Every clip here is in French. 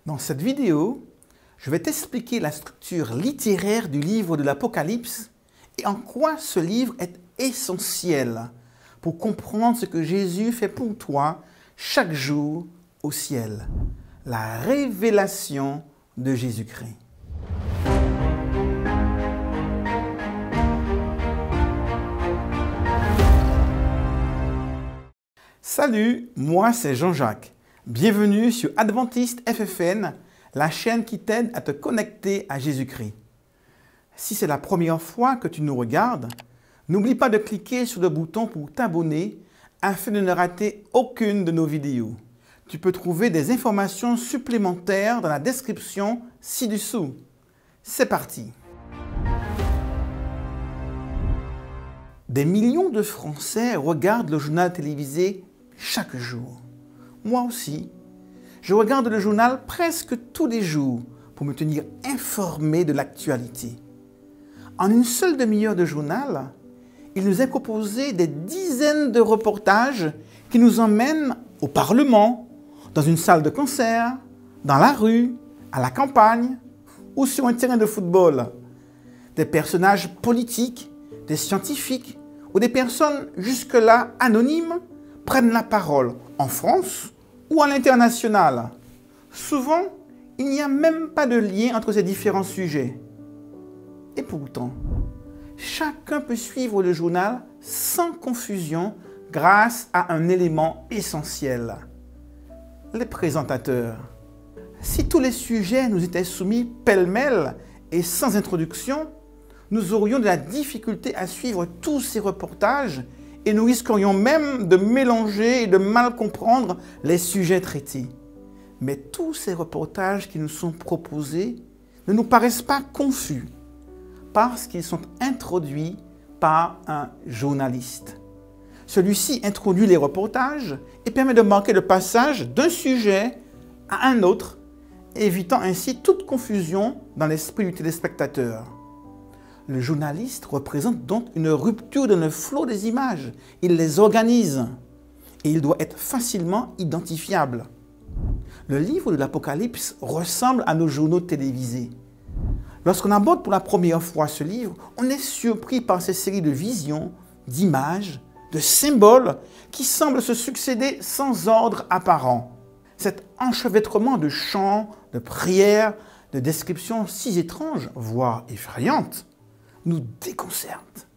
Dans cette vidéo, je vais t'expliquer la structure littéraire du livre de l'Apocalypse et en quoi ce livre est essentiel pour comprendre ce que Jésus fait pour toi chaque jour au ciel. La révélation de Jésus-Christ. Salut, moi c'est Jean-Jacques. Bienvenue sur Adventiste FFN, la chaîne qui t'aide à te connecter à Jésus-Christ. Si c'est la première fois que tu nous regardes, n'oublie pas de cliquer sur le bouton pour t'abonner afin de ne rater aucune de nos vidéos. Tu peux trouver des informations supplémentaires dans la description ci-dessous. C'est parti! Des millions de Français regardent le journal télévisé chaque jour. Moi aussi, je regarde le journal presque tous les jours pour me tenir informé de l'actualité. En une seule demi-heure de journal, il nous est proposé des dizaines de reportages qui nous emmènent au Parlement, dans une salle de concert, dans la rue, à la campagne ou sur un terrain de football. Des personnages politiques, des scientifiques ou des personnes jusque-là anonymes prennent la parole en France ou à l'international. Souvent, il n'y a même pas de lien entre ces différents sujets. Et pourtant, chacun peut suivre le journal sans confusion grâce à un élément essentiel: les présentateurs. Si tous les sujets nous étaient soumis pêle-mêle et sans introduction, nous aurions de la difficulté à suivre tous ces reportages et nous risquerions même de mélanger et de mal comprendre les sujets traités. Mais tous ces reportages qui nous sont proposés ne nous paraissent pas confus parce qu'ils sont introduits par un journaliste. Celui-ci introduit les reportages et permet de marquer le passage d'un sujet à un autre, évitant ainsi toute confusion dans l'esprit du téléspectateur. Le journaliste représente donc une rupture dans le flot des images. Il les organise et il doit être facilement identifiable. Le livre de l'Apocalypse ressemble à nos journaux télévisés. Lorsqu'on aborde pour la première fois ce livre, on est surpris par ces séries de visions, d'images, de symboles qui semblent se succéder sans ordre apparent. Cet enchevêtrement de chants, de prières, de descriptions si étranges, voire effrayantes, nous déconcerte.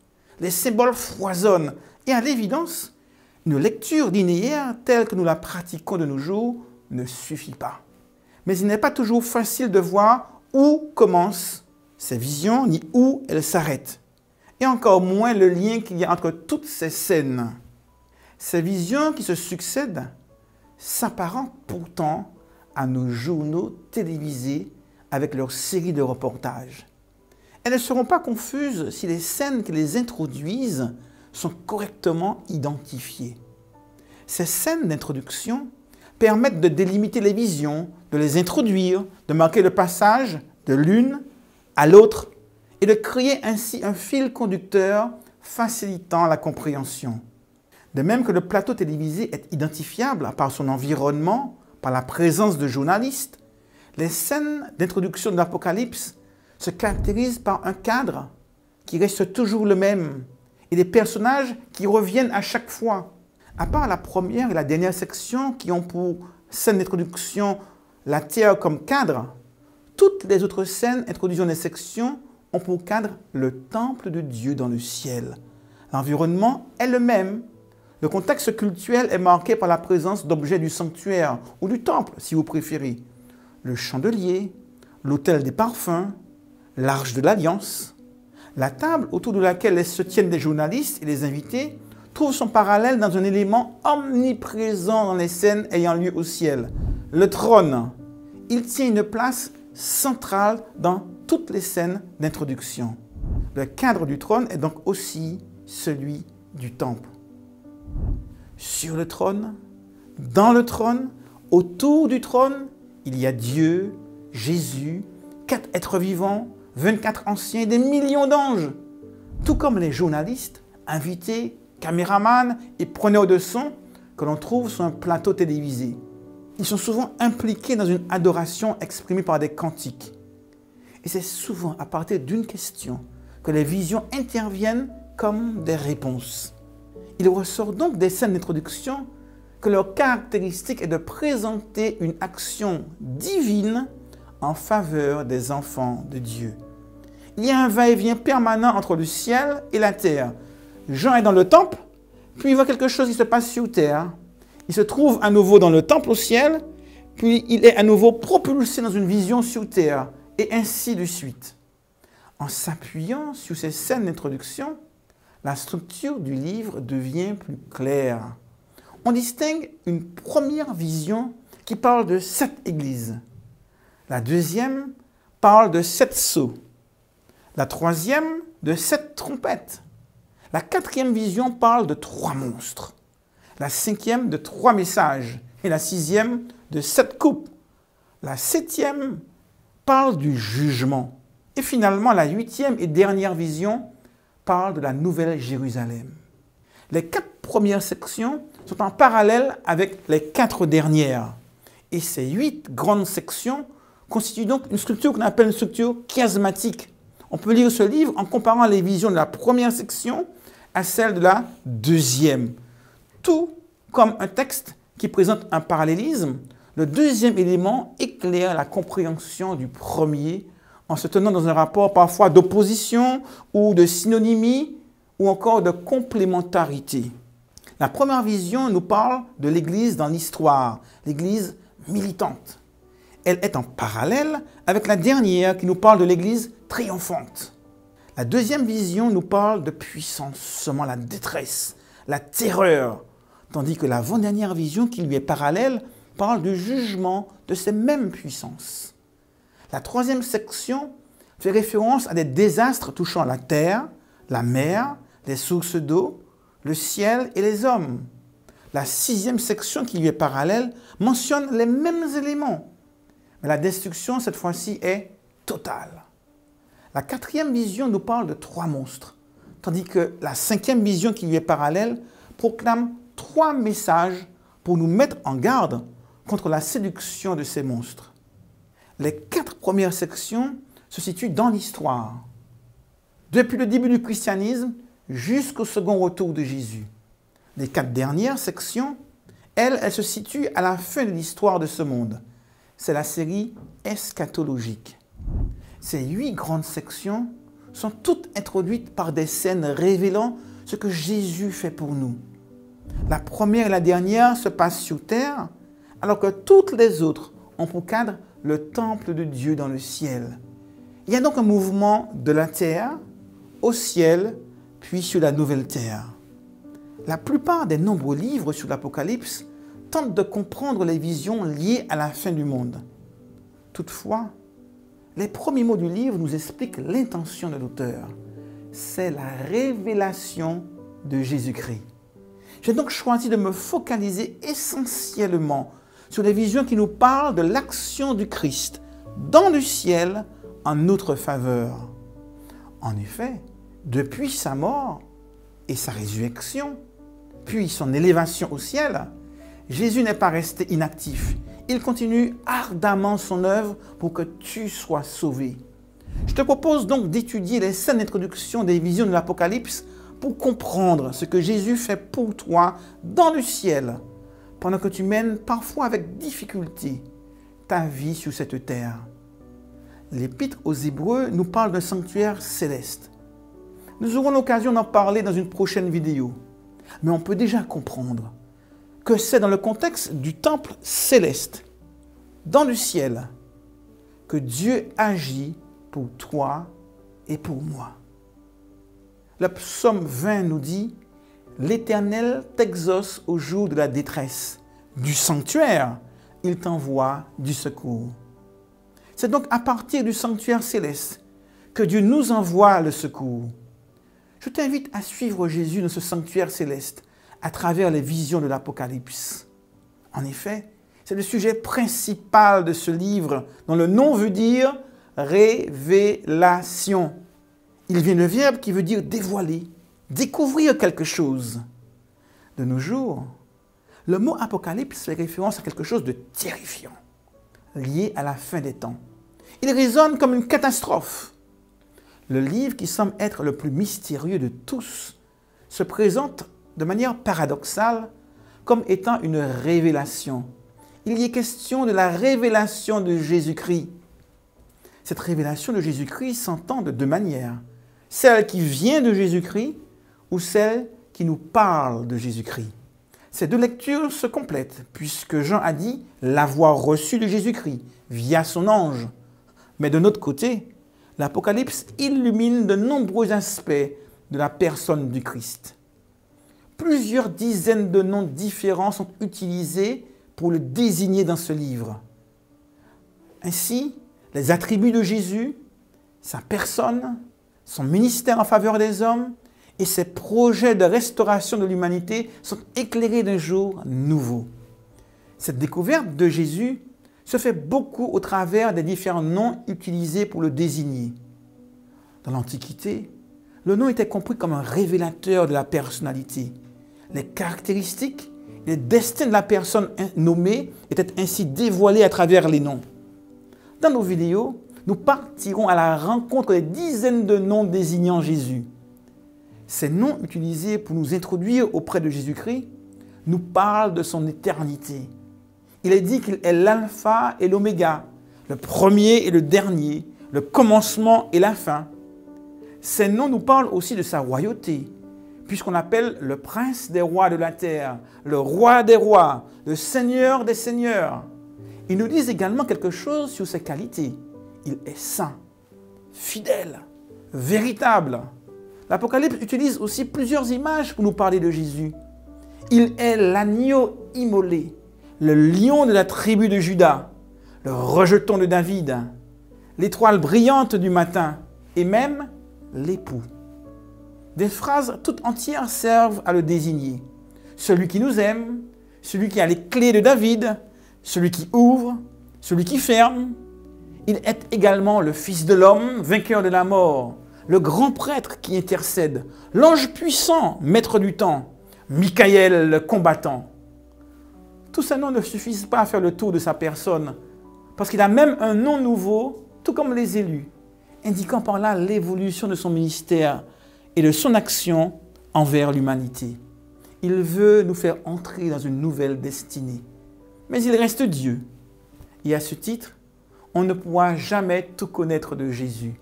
Les symboles foisonnent et à l'évidence, une lecture linéaire telle que nous la pratiquons de nos jours ne suffit pas. Mais il n'est pas toujours facile de voir où commencent ces visions ni où elles s'arrêtent. Et encore moins le lien qu'il y a entre toutes ces scènes. Ces visions qui se succèdent s'apparentent pourtant à nos journaux télévisés avec leurs séries de reportages. Elles ne seront pas confuses si les scènes qui les introduisent sont correctement identifiées. Ces scènes d'introduction permettent de délimiter les visions, de les introduire, de marquer le passage de l'une à l'autre et de créer ainsi un fil conducteur facilitant la compréhension. De même que le plateau télévisé est identifiable par son environnement, par la présence de journalistes, les scènes d'introduction de l'Apocalypse se caractérise par un cadre qui reste toujours le même et des personnages qui reviennent à chaque fois. À part la première et la dernière section qui ont pour scène d'introduction la terre comme cadre, toutes les autres scènes introduisant les sections ont pour cadre le temple de Dieu dans le ciel. L'environnement est le même. Le contexte cultuel est marqué par la présence d'objets du sanctuaire ou du temple, si vous préférez. Le chandelier, l'autel des parfums, l'Arche de l'Alliance. La table autour de laquelle se tiennent les journalistes et les invités trouve son parallèle dans un élément omniprésent dans les scènes ayant lieu au ciel. Le trône. Il tient une place centrale dans toutes les scènes d'introduction. Le cadre du trône est donc aussi celui du temple. Sur le trône, dans le trône, autour du trône, il y a Dieu, Jésus, 4 êtres vivants, 24 anciens et des millions d'anges. Tout comme les journalistes, invités, caméramans et preneurs de son que l'on trouve sur un plateau télévisé. Ils sont souvent impliqués dans une adoration exprimée par des cantiques. Et c'est souvent à partir d'une question que les visions interviennent comme des réponses. Il ressort donc des scènes d'introduction que leur caractéristique est de présenter une action divine en faveur des enfants de Dieu. Il y a un va-et-vient permanent entre le ciel et la terre. Jean est dans le temple, puis il voit quelque chose qui se passe sur terre. Il se trouve à nouveau dans le temple au ciel, puis il est à nouveau propulsé dans une vision sur terre, et ainsi de suite. En s'appuyant sur ces scènes d'introduction, la structure du livre devient plus claire. On distingue une première vision qui parle de 7 églises. La deuxième parle de 7 sceaux. La troisième de 7 trompettes. La quatrième vision parle de 3 monstres. La cinquième de 3 messages. Et la sixième de 7 coupes. La septième parle du jugement. Et finalement, la huitième et dernière vision parle de la Nouvelle Jérusalem. Les 4 premières sections sont en parallèle avec les 4 dernières. Et ces 8 grandes sections constituent donc une structure qu'on appelle une structure chiasmatique. On peut lire ce livre en comparant les visions de la première section à celle de la deuxième. Tout comme un texte qui présente un parallélisme, le deuxième élément éclaire la compréhension du premier en se tenant dans un rapport parfois d'opposition ou de synonymie ou encore de complémentarité. La première vision nous parle de l'Église dans l'histoire, l'Église militante. Elle est en parallèle avec la dernière qui nous parle de l'Église triomphante. La deuxième vision nous parle de puissance, seulement la détresse, la terreur, tandis que l'avant-dernière vision qui lui est parallèle parle du jugement de ces mêmes puissances. La troisième section fait référence à des désastres touchant la terre, la mer, les sources d'eau, le ciel et les hommes. La sixième section qui lui est parallèle mentionne les mêmes éléments. Mais la destruction, cette fois-ci, est totale. La quatrième vision nous parle de 3 monstres, tandis que la cinquième vision qui lui est parallèle proclame 3 messages pour nous mettre en garde contre la séduction de ces monstres. Les 4 premières sections se situent dans l'histoire, depuis le début du christianisme jusqu'au second retour de Jésus. Les 4 dernières sections, elles se situent à la fin de l'histoire de ce monde. C'est la série eschatologique. Ces 8 grandes sections sont toutes introduites par des scènes révélant ce que Jésus fait pour nous. La première et la dernière se passent sur terre, alors que toutes les autres ont pour cadre le temple de Dieu dans le ciel. Il y a donc un mouvement de la terre au ciel, puis sur la nouvelle terre. La plupart des nombreux livres sur l'Apocalypse tentent de comprendre les visions liées à la fin du monde. Toutefois, les premiers mots du livre nous expliquent l'intention de l'auteur. C'est la révélation de Jésus-Christ. J'ai donc choisi de me focaliser essentiellement sur les visions qui nous parlent de l'action du Christ dans le ciel en notre faveur. En effet, depuis sa mort et sa résurrection, puis son élévation au ciel, Jésus n'est pas resté inactif. Il continue ardemment son œuvre pour que tu sois sauvé. Je te propose donc d'étudier les scènes d'introduction des visions de l'Apocalypse pour comprendre ce que Jésus fait pour toi dans le ciel, pendant que tu mènes parfois avec difficulté ta vie sur cette terre. L'Épître aux Hébreux nous parle d'un sanctuaire céleste. Nous aurons l'occasion d'en parler dans une prochaine vidéo, mais on peut déjà comprendre que c'est dans le contexte du temple céleste, dans le ciel, que Dieu agit pour toi et pour moi. Le psaume 20 nous dit « L'Éternel t'exauce au jour de la détresse. Du sanctuaire, il t'envoie du secours. » C'est donc à partir du sanctuaire céleste que Dieu nous envoie le secours. Je t'invite à suivre Jésus dans ce sanctuaire céleste à travers les visions de l'Apocalypse. En effet, c'est le sujet principal de ce livre dont le nom veut dire « révélation ». Il vient le verbe qui veut dire dévoiler, découvrir quelque chose. De nos jours, Le mot apocalypse fait référence à quelque chose de terrifiant, lié à la fin des temps. Il résonne comme une catastrophe. Le livre qui semble être le plus mystérieux de tous se présente de manière paradoxale comme étant une révélation. Il y est question de la révélation de Jésus-Christ. Cette révélation de Jésus-Christ s'entend de deux manières. Celle qui vient de Jésus-Christ ou celle qui nous parle de Jésus-Christ. Ces deux lectures se complètent puisque Jean a dit l'avoir reçu de Jésus-Christ via son ange. Mais de notre côté, l'Apocalypse illumine de nombreux aspects de la personne du Christ. Plusieurs dizaines de noms différents sont utilisés pour le désigner dans ce livre. Ainsi, les attributs de Jésus, sa personne, son ministère en faveur des hommes et ses projets de restauration de l'humanité sont éclairés d'un jour nouveau. Cette découverte de Jésus se fait beaucoup au travers des différents noms utilisés pour le désigner. Dans l'Antiquité, le nom était compris comme un révélateur de la personnalité. Les caractéristiques et les destins de la personne nommée étaient ainsi dévoilés à travers les noms. Dans nos vidéos, nous partirons à la rencontre des dizaines de noms désignant Jésus. Ces noms utilisés pour nous introduire auprès de Jésus-Christ nous parlent de son éternité. Il est dit qu'il est l'alpha et l'oméga, le premier et le dernier, le commencement et la fin. Ces noms nous parlent aussi de sa royauté, puisqu'on l'appelle le prince des rois de la terre, le roi des rois, le seigneur des seigneurs. Ils nous disent également quelque chose sur ses qualités. Il est saint, fidèle, véritable. L'Apocalypse utilise aussi plusieurs images pour nous parler de Jésus. Il est l'agneau immolé, le lion de la tribu de Juda, le rejeton de David, l'étoile brillante du matin et même l'époux. Des phrases toutes entières servent à le désigner. Celui qui nous aime, celui qui a les clés de David, celui qui ouvre, celui qui ferme. Il est également le Fils de l'homme, vainqueur de la mort, le grand prêtre qui intercède, l'ange puissant, maître du temps, Michael, le combattant. Tous ces noms ne suffisent pas à faire le tour de sa personne, parce qu'il a même un nom nouveau, tout comme les élus, indiquant par là l'évolution de son ministère et de son action envers l'humanité. Il veut nous faire entrer dans une nouvelle destinée. Mais il reste Dieu. Et à ce titre, on ne pourra jamais tout connaître de Jésus.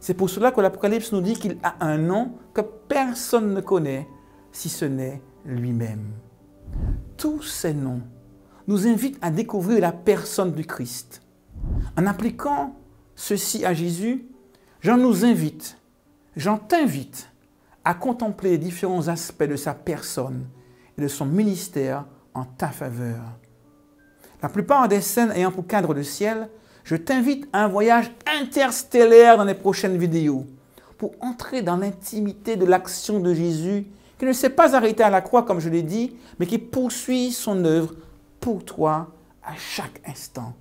C'est pour cela que l'Apocalypse nous dit qu'il a un nom que personne ne connaît, si ce n'est lui-même. Tous ces noms nous invitent à découvrir la personne du Christ. En appliquant ceci à Jésus, Jean t'invite à contempler les différents aspects de sa personne et de son ministère en ta faveur. La plupart des scènes ayant pour cadre le ciel, je t'invite à un voyage interstellaire dans les prochaines vidéos pour entrer dans l'intimité de l'action de Jésus qui ne s'est pas arrêté à la croix, comme je l'ai dit, mais qui poursuit son œuvre pour toi à chaque instant.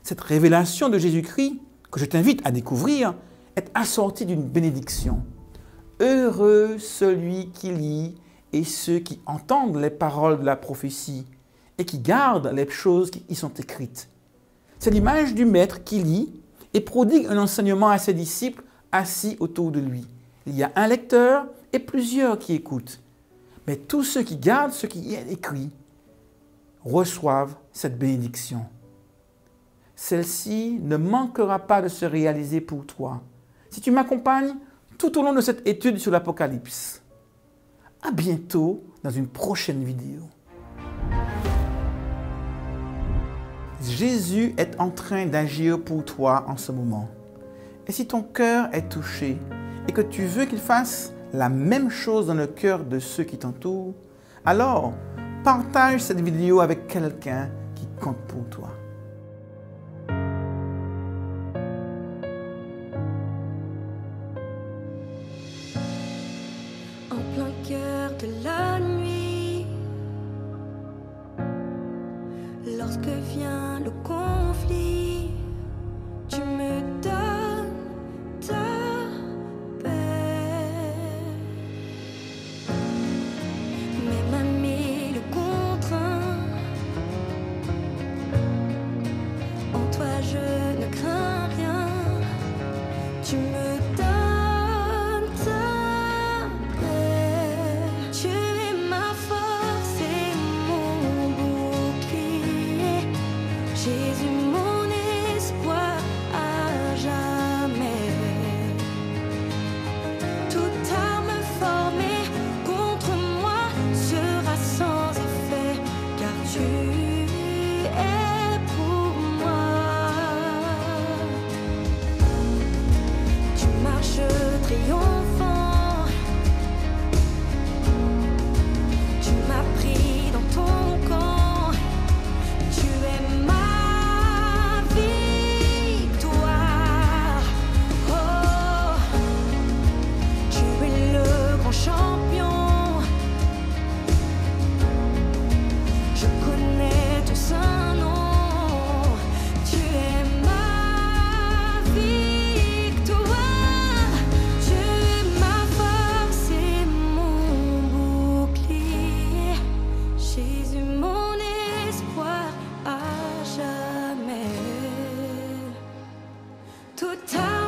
Cette révélation de Jésus-Christ, que je t'invite à découvrir, est assortie d'une bénédiction. Heureux celui qui lit et ceux qui entendent les paroles de la prophétie et qui gardent les choses qui y sont écrites. C'est l'image du maître qui lit et prodigue un enseignement à ses disciples assis autour de lui. Il y a un lecteur et plusieurs qui écoutent. Mais tous ceux qui gardent ce qui y est écrit reçoivent cette bénédiction. Celle-ci ne manquera pas de se réaliser pour toi si tu m'accompagnes tout au long de cette étude sur l'Apocalypse. À bientôt dans une prochaine vidéo. Jésus est en train d'agir pour toi en ce moment. Et si ton cœur est touché et que tu veux qu'il fasse la même chose dans le cœur de ceux qui t'entourent, alors partage cette vidéo avec quelqu'un qui compte pour toi. En plein cœur de la nuit, lorsque vient le conflit, tu me donnes ta paix. Même ami le contraint. Tout à